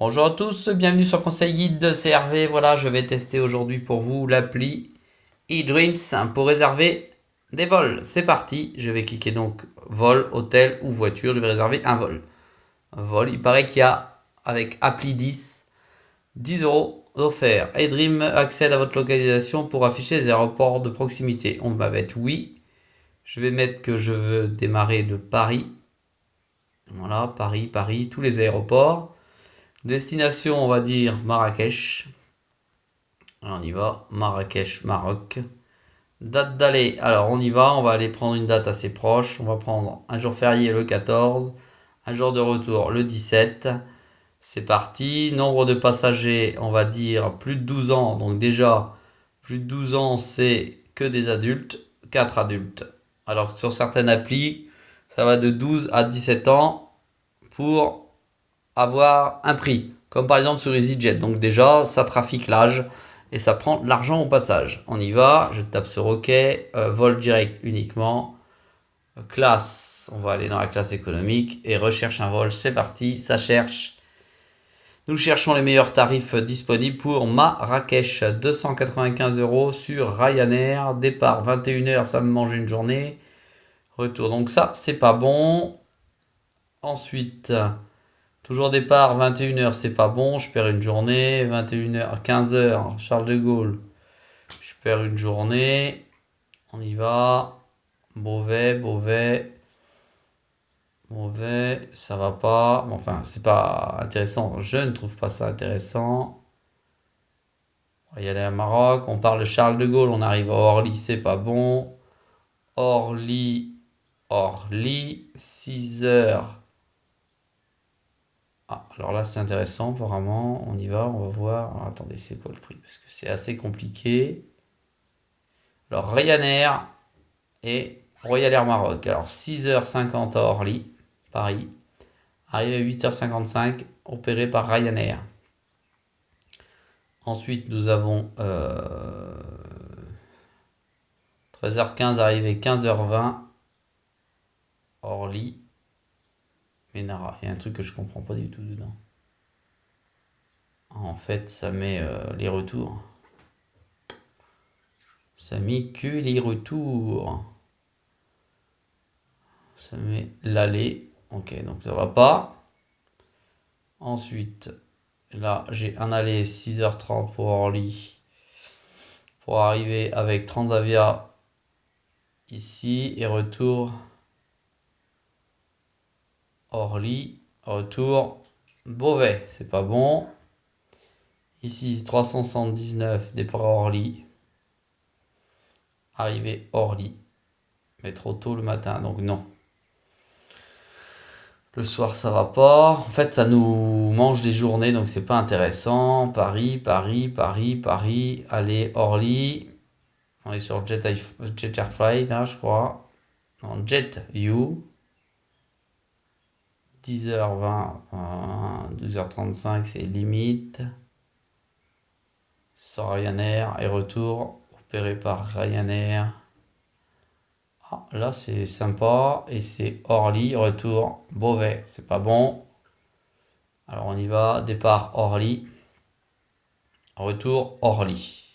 Bonjour à tous, bienvenue sur Conseil Guide, c'est Hervé. Voilà, je vais tester aujourd'hui pour vous l'appli eDreams pour réserver des vols. C'est parti, je vais cliquer donc vol, hôtel ou voiture, je vais réserver un vol. Un vol, il paraît qu'il y a avec appli 10 euros offerts. eDreams accède à votre localisation pour afficher les aéroports de proximité. On va mettre oui. Je vais mettre que je veux démarrer de Paris. Voilà, Paris, Paris, tous les aéroports. Destination, on va dire Marrakech. Alors, on y va, Marrakech, Maroc. Date d'aller, alors on y va, on va aller prendre une date assez proche. On va prendre un jour férié le 14, un jour de retour le 17. C'est parti. Nombre de passagers, on va dire plus de 12 ans. Donc déjà, plus de 12 ans, c'est que des adultes, 4 adultes. Alors que sur certaines applis, ça va de 12 à 17 ans pour avoir un prix, comme par exemple sur EasyJet. Donc déjà, ça trafique l'âge et ça prend de l'argent au passage. On y va, je tape sur OK, vol direct uniquement, classe, on va aller dans la classe économique et recherche un vol, c'est parti, ça cherche. Nous cherchons les meilleurs tarifs disponibles pour Marrakech, 295 euros sur Ryanair, départ 21 h, ça me mange une journée, retour, donc ça c'est pas bon. Ensuite, toujours départ 21 h, c'est pas bon, je perds une journée. 21 h, 15 h, Charles de Gaulle, je perds une journée. On y va. Beauvais, Beauvais, Beauvais, ça va pas. Enfin, c'est pas intéressant. Je ne trouve pas ça intéressant. On va y aller à Maroc. On parle de Charles de Gaulle, on arrive à Orly, c'est pas bon. Orly, Orly, 6 heures. Ah, alors là, c'est intéressant, apparemment. On y va, on va voir. Alors, attendez, c'est quoi le prix? Parce que c'est assez compliqué. Alors, Ryanair et Royal Air Maroc. Alors, 6h50 à Orly, Paris. Arrivé à 8h55, opéré par Ryanair. Ensuite, nous avons 13h15, arrivé 15h20, Orly, Ménara. Il y a un truc que je comprends pas du tout dedans. En fait, ça met les retours. Ça met que les retours. Ça met l'aller. Ok, donc ça va pas. Ensuite, là, j'ai un aller 6h30 pour Orly. Pour arriver avec Transavia ici. Et retour Orly. Retour Beauvais. C'est pas bon. Ici, 379 départ Orly. Arrivé Orly. Mais trop tôt le matin, donc non. Le soir, ça va pas. En fait, ça nous mange des journées, donc c'est pas intéressant. Paris, Paris, Paris, Paris. Allez, Orly. On est sur Jet Airfly, là, je crois. Non, Jet You. 10h20, 12h35, c'est limite. Sur Ryanair et retour, opéré par Ryanair. Ah, là, c'est sympa. Et c'est Orly, retour Beauvais. C'est pas bon. Alors, on y va. Départ Orly. Retour Orly.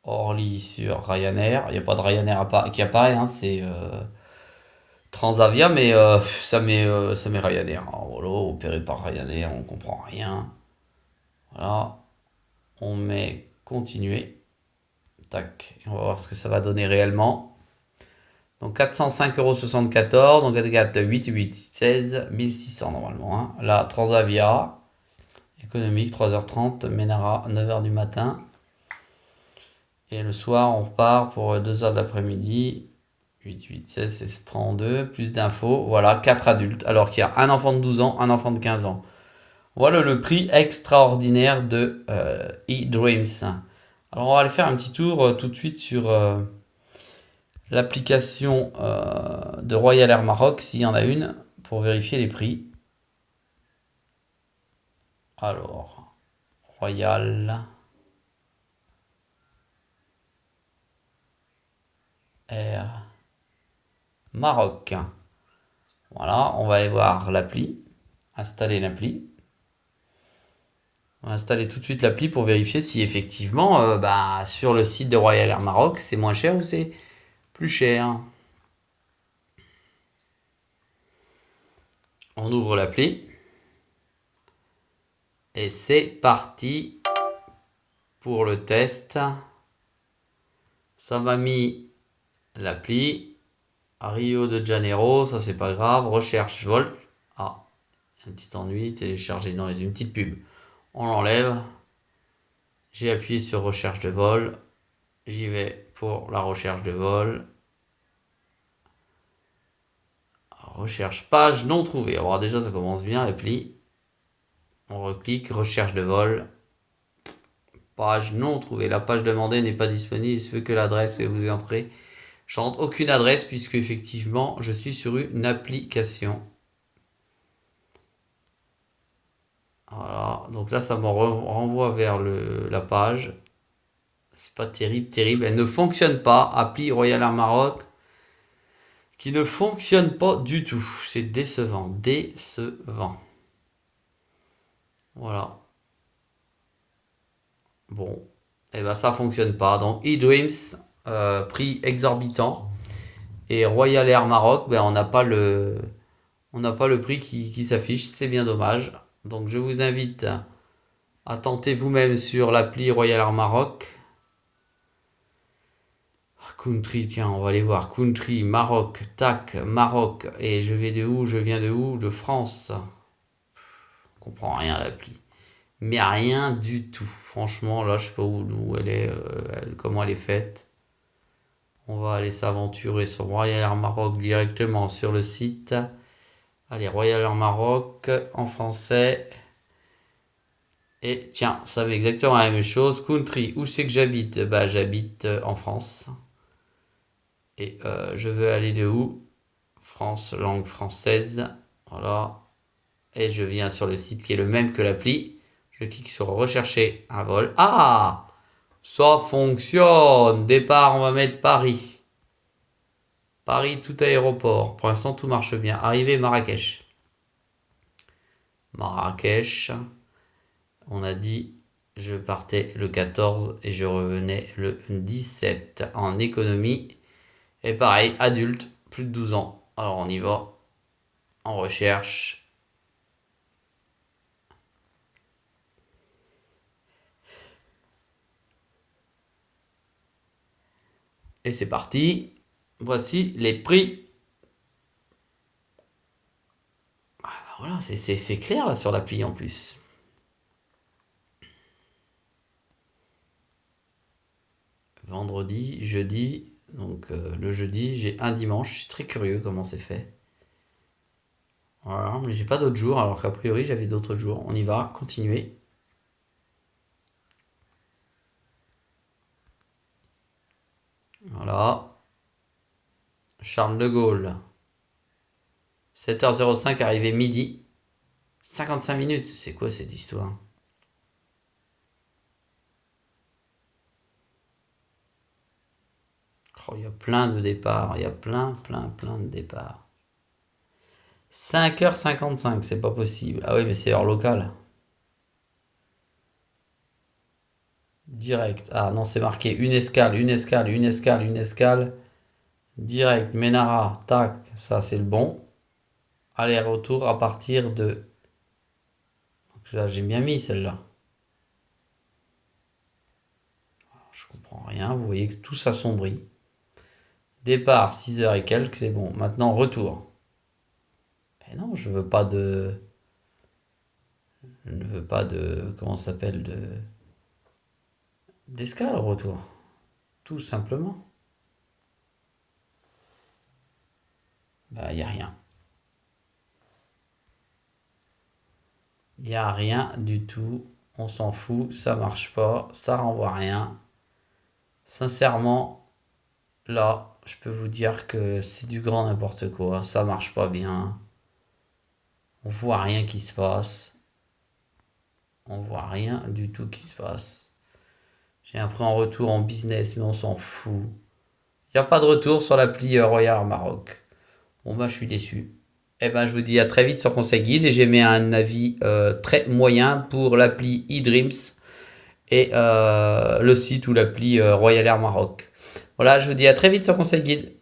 Orly sur Ryanair. Il n'y a pas de Ryanair qui apparaît, hein, c'est Transavia, mais ça met Ryanair. Alors voilà, opéré par Ryanair, on comprend rien. Voilà, on met continuer. Tac, on va voir ce que ça va donner réellement. Donc 405,74 €, donc à 8, 8, 16, 1600 normalement, hein. Là, Transavia, économique, 3h30, Ménara, 9h du matin. Et le soir, on repart pour 2 heures de l'après-midi. 8, 8, 16, c'est 32. Plus d'infos. Voilà, 4 adultes. Alors qu'il y a un enfant de 12 ans, un enfant de 15 ans. Voilà le prix extraordinaire de eDreams. Alors, on va aller faire un petit tour tout de suite sur l'application de Royal Air Maroc, s'il y en a une, pour vérifier les prix. Alors, Royal Air Maroc. Voilà, on va aller voir l'appli. installer l'appli. On va installer tout de suite l'appli pour vérifier si effectivement, sur le site de Royal Air Maroc, c'est moins cher ou c'est plus cher. On ouvre l'appli. Et c'est parti pour le test. Ça m'a mis l'appli. Rio de Janeiro, ça c'est pas grave. Recherche vol. Ah, un petit ennui. Télécharger, non, il y a une petite pub. On l'enlève. J'ai appuyé sur recherche de vol. J'y vais pour la recherche de vol. Recherche page non trouvée. Alors déjà ça commence bien l'appli. On reclique, recherche de vol. Page non trouvée. La page demandée n'est pas disponible. Il se peut que l'adresse que vous entrez. Je rentre aucune adresse puisque effectivement je suis sur une application. Voilà. Donc là ça me renvoie vers la page. C'est pas terrible. Elle ne fonctionne pas. Appli Royal Air Maroc qui ne fonctionne pas du tout. C'est décevant. Voilà. Bon, et ben ça fonctionne pas. Donc eDreams, prix exorbitant. Et Royal Air Maroc, on n'a pas le prix qui s'affiche. C'est bien dommage. Donc je vous invite à tenter vous-même sur l'appli Royal Air Maroc. Country, tiens, on va aller voir. Country, Maroc, tac, Maroc. Et je vais de où? Je viens de où? De France. Je comprends rien à l'appli. Mais rien du tout. Franchement, là, je sais pas où elle est, comment elle est faite. On va aller s'aventurer sur Royal Air Maroc directement sur le site. Allez, Royal Air Maroc en français. Et tiens, ça fait exactement la même chose. Country, où c'est que j'habite? J'habite en France. Et je veux aller de où? France, langue française. Voilà. Et je viens sur le site qui est le même que l'appli. Je clique sur rechercher un vol. Ah! Ça fonctionne. Départ, on va mettre Paris. Paris, tout aéroport. Pour l'instant, tout marche bien. Arrivée Marrakech. Marrakech. On a dit je partais le 14 et je revenais le 17 en économie. Et pareil, adulte, plus de 12 ans. Alors on y va. On recherche. Et c'est parti. Voici les prix. Voilà, c'est clair là sur l'appli en plus. Vendredi, jeudi. Donc le jeudi, j'ai un dimanche. Je suis très curieux comment c'est fait. Voilà, mais j'ai pas d'autres jours alors qu'a priori j'avais d'autres jours. On y va, continuer. Voilà. Charles de Gaulle. 7h05, arrivé midi. 55 minutes. C'est quoi cette histoire? Oh, il y a plein de départs. Il y a plein de départs. 5h55, c'est pas possible. Ah oui, mais c'est heure locale. Direct. Ah non, c'est marqué une escale, une escale, une escale, une escale. Direct, Ménara, tac, ça c'est le bon. Aller-retour à partir de. Donc ça, j'ai bien mis celle-là. Je comprends rien, vous voyez que tout s'assombrit. Départ, 6h et quelques, c'est bon. Maintenant, retour. Mais non, je veux pas de. Je ne veux pas de. Comment ça s'appelle? D'escale au retour. Tout simplement. Il n'y a rien. Il n'y a rien du tout. On s'en fout, ça marche pas, ça renvoie rien. Sincèrement, là, je peux vous dire que c'est du grand n'importe quoi. Ça marche pas bien. On voit rien qui se passe. On voit rien du tout qui se passe. J'ai un prêt en retour en business, mais on s'en fout. Il n'y a pas de retour sur l'appli Royal Maroc. Bon, je suis déçu. Eh ben, je vous dis à très vite sur Conseil Guide et j'ai mis un avis très moyen pour l'appli eDreams et le site ou l'appli Royal Air Maroc. Voilà, je vous dis à très vite sur Conseil Guide.